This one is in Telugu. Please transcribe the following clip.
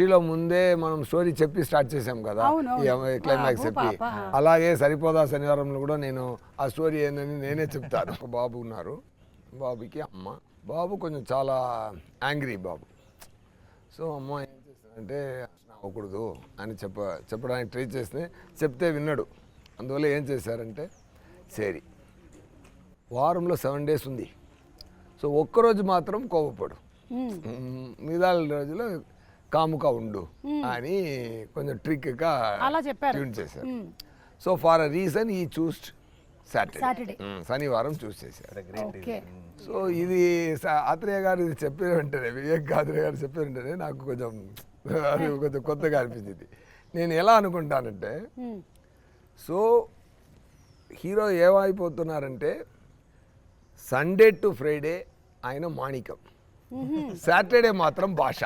లో ముందే మనం స్టోరీ చెప్పి స్టార్ట్ చేసాం కదా, ఈ క్లైమాక్స్ చెప్పి. అలాగే సరిపోదా శనివారంలో కూడా నేను ఆ స్టోరీ ఏందని నేనే చెప్తాను. ఒక బాబు ఉన్నారు, బాబుకి అమ్మ. బాబు కొంచెం చాలా యాంగ్రీ బాబు. సో అమ్మ ఏం చేస్తానంటే అవ్వకూడదు అని చెప్పడానికి ట్రై చేస్తే చెప్తే విన్నాడు. అందువల్ల ఏం చేశారంటే, సరే వారంలో 7 days ఉంది, సో ఒక్కరోజు మాత్రం కోపపడు, మిగతా రోజులో కాముగా ఉండు అని కొంచెం ట్రిక్గా ట్యూన్ చేశారు. సో ఫర్ అ రీజన్ ఈ చూస్ సాటర్డే, శనివారం చూస్ చేశారు. సో ఇది ఆత్రేయ గారు ఇది చెప్పిన వెంటనే, వివేక్ ఆత్రేయ గారు చెప్పిన వెంటనే నాకు కొంచెం అది కొంచెం కొత్తగా అనిపించింది. నేను ఎలా అనుకుంటానంటే, సో హీరో ఏమైపోతున్నారంటే సండే టు ఫ్రైడే ఆయన మాణికం, సాటర్డే మాత్రం భాష.